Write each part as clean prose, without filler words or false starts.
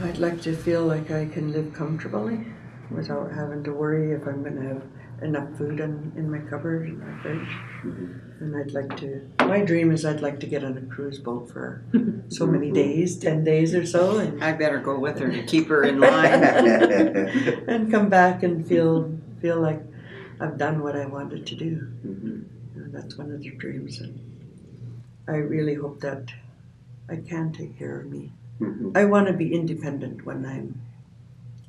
I'd like to feel like I can live comfortably without having to worry if I'm going to have enough food in my cupboard and my fridge. And I'd like to, my dream is I'd like to get on a cruise boat for so many days, 10 days or so. And I better go with her to keep her in line. and come back and feel like I've done what I wanted to do. And that's one of the dreams. And I really hope that I can take care of me. I want to be independent when I'm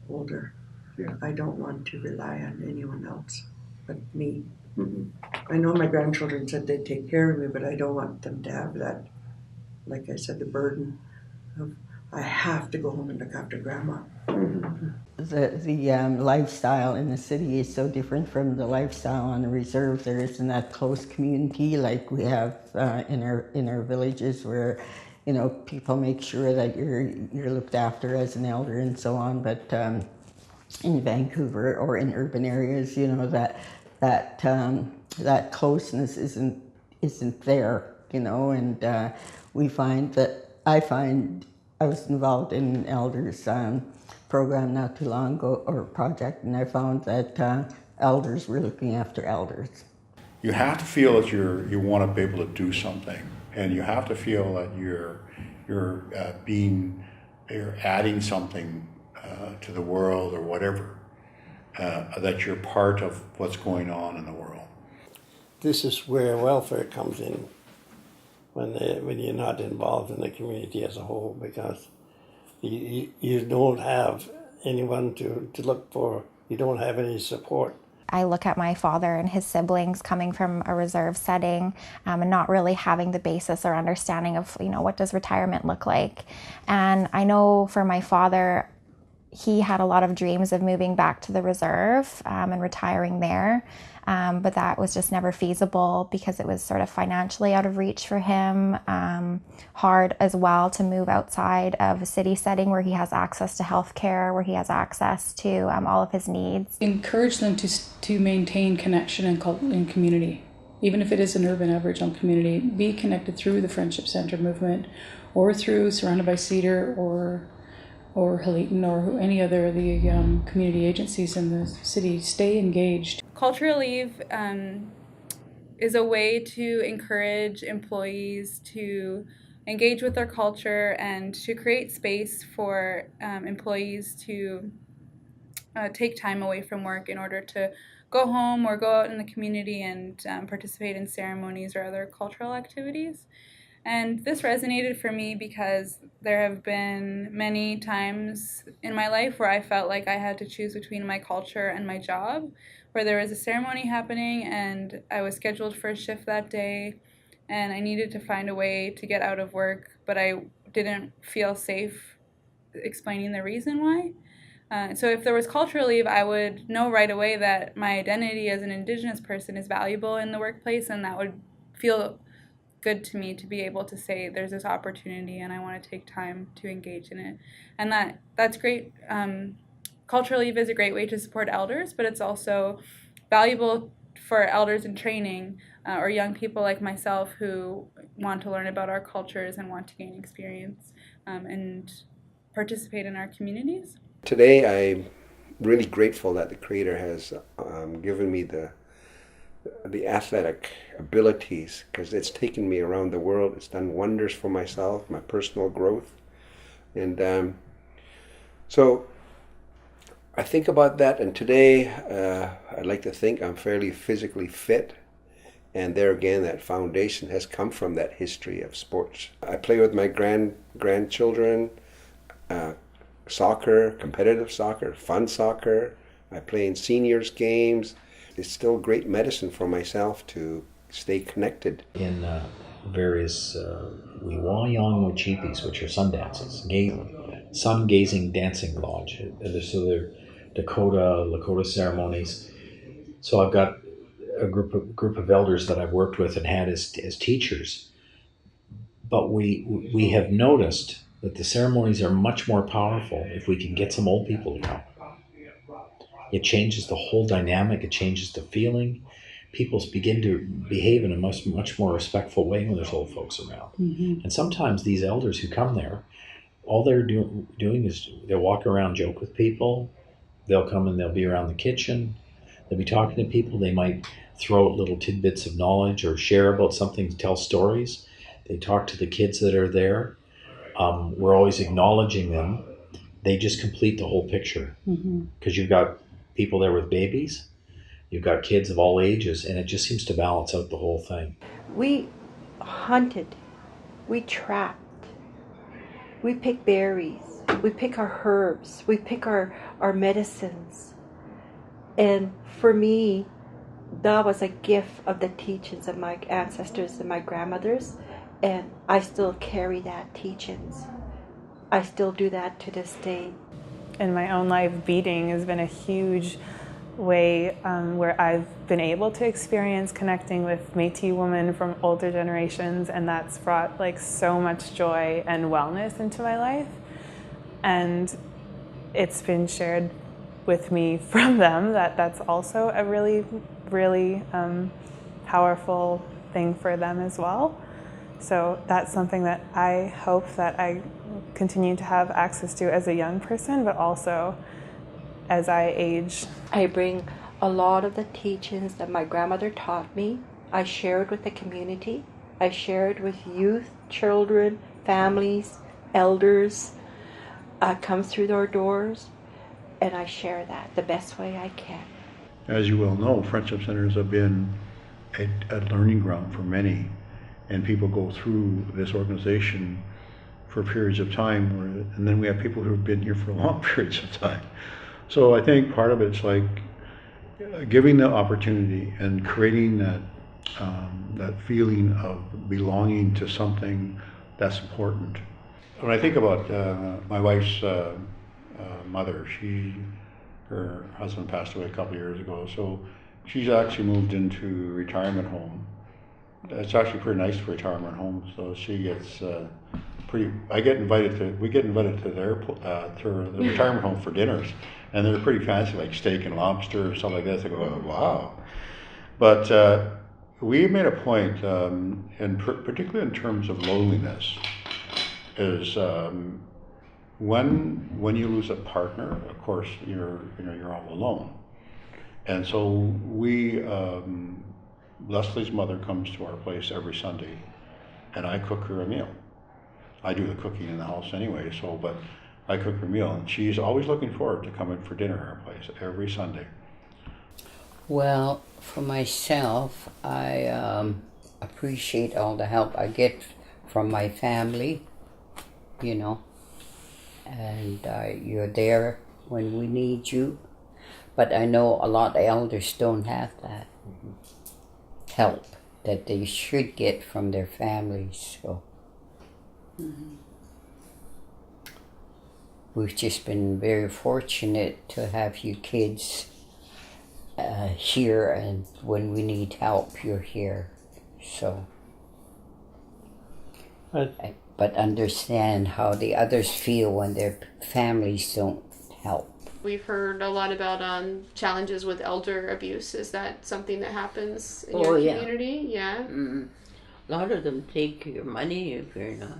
older. Yeah. I don't want to rely on anyone else but me. I know my grandchildren said they'd take care of me, but I don't want them to have that, like I said, the burden of I have to go home and look after grandma. The lifestyle in the city is so different from the lifestyle on the reserve. There isn't that close community like we have in our villages, where people make sure that you're looked after as an elder and so on. But in Vancouver or in urban areas, that closeness isn't there, and we find that I was involved in an elders program not too long ago, or project, and I found that elders were looking after elders. You have to feel that you want to be able to do something, and you have to feel that you're adding something to the world or whatever, that you're part of what's going on in the world. This is where welfare comes in when you're not involved in the community as a whole, because you don't have anyone to look for. You don't have any support. I look at my father and his siblings coming from a reserve setting and not really having the basis or understanding of, what does retirement look like. And I know for my father, he had a lot of dreams of moving back to the reserve and retiring there. But that was just never feasible because it was sort of financially out of reach for him. Hard as well to move outside of a city setting where he has access to healthcare, where he has access to all of his needs. Encourage them to maintain connection and community. Even if it is an urban Aboriginal community, be connected through the Friendship Centre movement or through Surrounded by Cedar or Haleighton or any other of the community agencies in the city. Stay engaged. Cultural leave is a way to encourage employees to engage with their culture and to create space for employees to take time away from work in order to go home or go out in the community and participate in ceremonies or other cultural activities. And this resonated for me because there have been many times in my life where I felt like I had to choose between my culture and my job, where there was a ceremony happening and I was scheduled for a shift that day and I needed to find a way to get out of work, but I didn't feel safe explaining the reason why. So if there was cultural leave, I would know right away that my identity as an Indigenous person is valuable in the workplace, and that would feel good to me to be able to say there's this opportunity and I want to take time to engage in it. And that's great. Cultural leave is a great way to support elders, but it's also valuable for elders in training or young people like myself who want to learn about our cultures and want to gain experience and participate in our communities. Today I'm really grateful that the Creator has given me the athletic abilities, because it's taken me around the world. It's done wonders for myself, my personal growth. And so I think about that, and today I like to think I'm fairly physically fit. And there again, that foundation has come from that history of sports. I play with my grandchildren, soccer, competitive soccer, fun soccer. I play in seniors games. It's still great medicine for myself to stay connected. In various Wiwanyang Wachipis, which are sun dances, sun-gazing dancing lodge. So they're Lakota ceremonies. So I've got a group of elders that I've worked with and had as teachers. But we have noticed that the ceremonies are much more powerful if we can get some old people to come. It changes the whole dynamic. It changes the feeling. People begin to behave in a much more respectful way when there's old folks around. Mm-hmm. And sometimes these elders who come there, all they're doing is they'll walk around, joke with people. They'll come and they'll be around the kitchen. They'll be talking to people. They might throw out little tidbits of knowledge or share about something, tell stories. They talk to the kids that are there. We're always acknowledging them. They just complete the whole picture. Because you've got people there with babies, you've got kids of all ages, and it just seems to balance out the whole thing. We hunted, we trapped, we pick berries, we pick our herbs, we pick our medicines. And for me, that was a gift of the teachings of my ancestors and my grandmothers, and I still carry that teachings. I still do that to this day. In my own life, beading has been a huge way where I've been able to experience connecting with Métis women from older generations, and that's brought like so much joy and wellness into my life. And it's been shared with me from them that that's also a really, really powerful thing for them as well. So that's something that I hope that I continue to have access to as a young person, but also as I age. I bring a lot of the teachings that my grandmother taught me. I share it with the community. I share it with youth, children, families, elders. Come through their doors, and I share that the best way I can. As you well know, Friendship Centers have been a learning ground for many, and people go through this organization for periods of time, and then we have people who have been here for long periods of time. So I think part of it's like giving the opportunity and creating that feeling of belonging to something that's important. When I think about my wife's mother, her husband passed away a couple of years ago, so she's actually moved into a retirement home. It's actually pretty nice retirement home, so she gets we get invited to the retirement home for dinners, and they're pretty fancy, like steak and lobster or stuff like that. I go, oh, wow. But we made a point, and particularly in terms of loneliness, is when you lose a partner, of course you're all alone, and so Leslie's mother comes to our place every Sunday, and I cook her a meal. I do the cooking in the house anyway, but I cook her a meal, and she's always looking forward to coming for dinner at our place every Sunday. Well, for myself, I appreciate all the help I get from my family, and you're there when we need you. But I know a lot of elders don't have that help that they should get from their families. So we've just been very fortunate to have you kids here, and when we need help, you're here. So, but understand how the others feel when their families don't help. We've heard a lot about challenges with elder abuse. Is that something that happens in your community? Yeah. Mm-hmm. A lot of them take your money if you're not.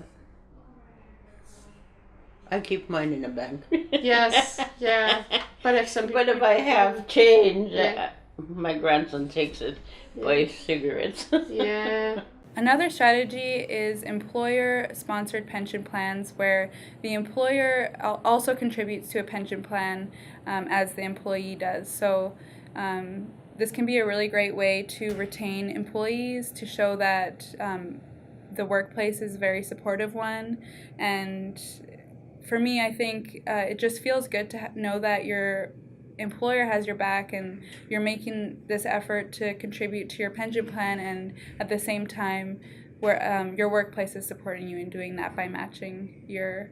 I keep mine in a bank. Yes, yeah. But if I have change, my grandson takes it, buys cigarettes. Yeah. Another strategy is employer-sponsored pension plans, where the employer also contributes to a pension plan as the employee does. So this can be a really great way to retain employees, to show that the workplace is a very supportive one. And for me, I think it just feels good to know that your employer has your back and you're making this effort to contribute to your pension plan, and at the same time where your workplace is supporting you in doing that by matching your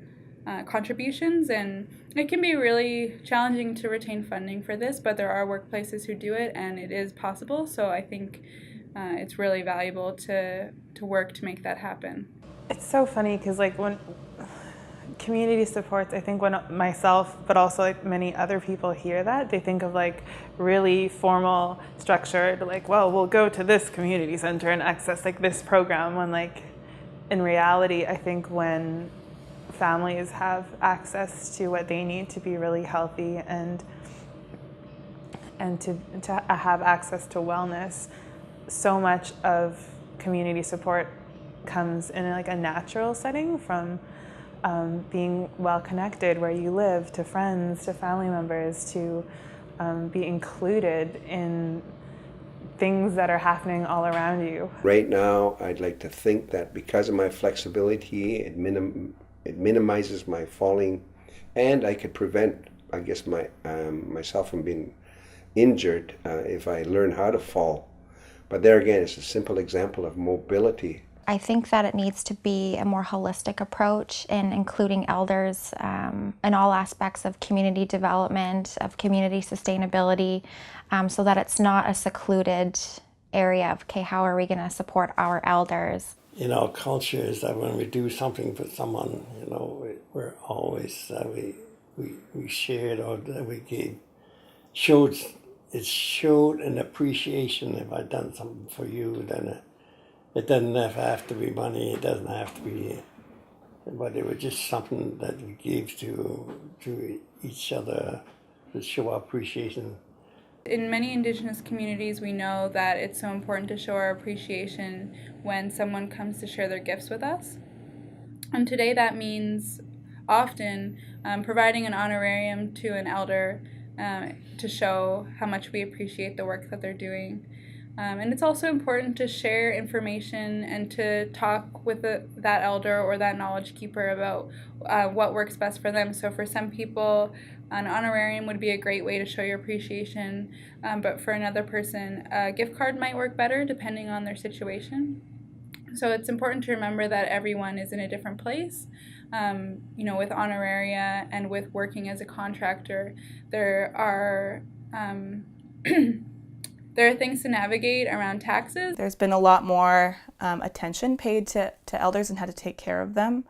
contributions. And it can be really challenging to retain funding for this, but there are workplaces who do it, and it is possible. So I think it's really valuable to work to make that happen. It's so funny because when community supports, I think when myself, but also many other people hear that, they think of really formal, structured, we'll go to this community center and access this program, when in reality, I think when families have access to what they need to be really healthy and to have access to wellness. So much of community support comes in like a natural setting, from being well connected where you live, to friends, to family members, to be included in things that are happening all around you. Right now, I'd like to think that because of my flexibility, it minimizes my falling, and I could prevent, I guess, myself from being injured if I learn how to fall. But there again, it's a simple example of mobility. I think that it needs to be a more holistic approach in including elders in all aspects of community development, of community sustainability, so that it's not a secluded area of, okay, how are we going to support our elders? In our culture is that when we do something for someone, we're always, we shared or that we gave, it showed an appreciation. If I've done something for you, then it doesn't have to be money, it doesn't have to be, but it was just something that we gave to each other to show our appreciation. In many Indigenous communities, we know that it's so important to show our appreciation when someone comes to share their gifts with us. And today that means often providing an honorarium to an elder to show how much we appreciate the work that they're doing. And it's also important to share information and to talk with that elder or that knowledge keeper about what works best for them. So for some people, an honorarium would be a great way to show your appreciation, but for another person, a gift card might work better depending on their situation. So it's important to remember that everyone is in a different place. With honoraria and with working as a contractor, there are things to navigate around taxes. There's been a lot more attention paid to elders and how to take care of them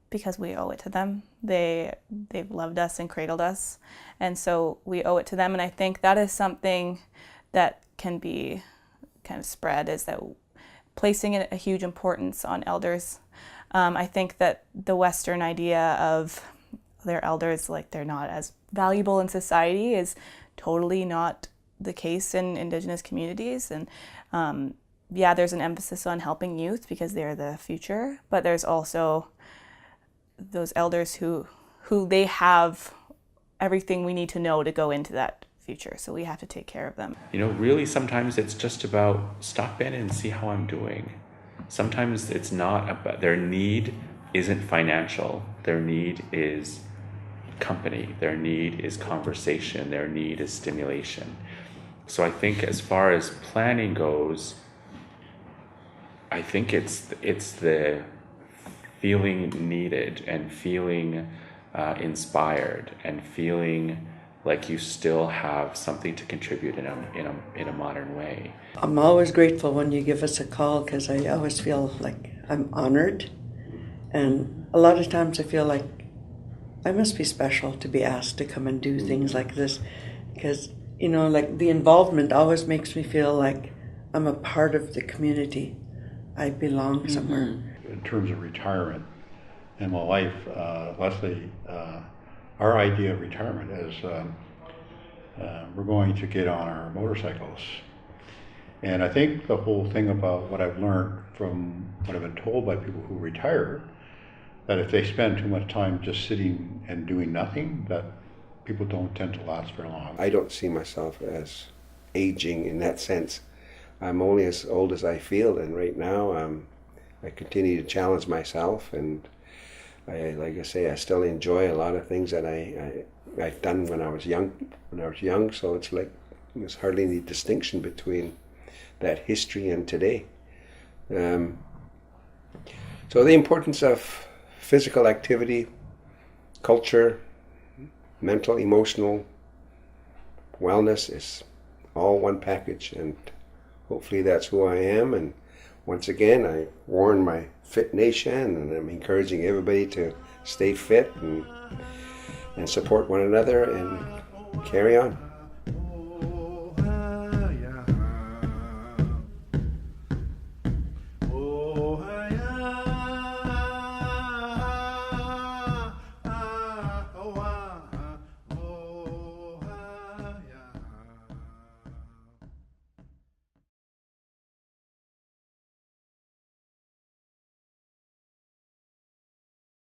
because we owe it to them. They've loved us and cradled us, and so we owe it to them. And I think that is something that can be kind of spread, is that placing a huge importance on elders. I think that the Western idea of their elders, like they're not as valuable in society, is totally not the case in Indigenous communities. And there's an emphasis on helping youth because they're the future, but there's also those elders who they have everything we need to know to go into that future, so we have to take care of them. Really sometimes it's just about stop in and see how I'm doing. Sometimes it's not about, their need isn't financial, their need is company, their need is conversation, their need is stimulation. So I think as far as planning goes, I think it's the feeling needed and feeling inspired and feeling like you still have something to contribute in a modern way. I'm always grateful when you give us a call, because I always feel like I'm honored, and a lot of times I feel like I must be special to be asked to come and do things like this, because like the involvement always makes me feel like I'm a part of the community. I belong somewhere. In terms of retirement in my life, Leslie, our idea of retirement is we're going to get on our motorcycles. And I think the whole thing about what I've learned from what I've been told by people who retire, that if they spend too much time just sitting and doing nothing, that people don't tend to last very long. I don't see myself as aging in that sense. I'm only as old as I feel, and right now I continue to challenge myself, and I still enjoy a lot of things that I've done when I was young. So it's like there's hardly any distinction between that history and today. So the importance of physical activity, culture, mental, emotional wellness is all one package, and hopefully that's who I am. And once again, I warn my Fit Nation, and I'm encouraging everybody to stay fit and support one another and carry on.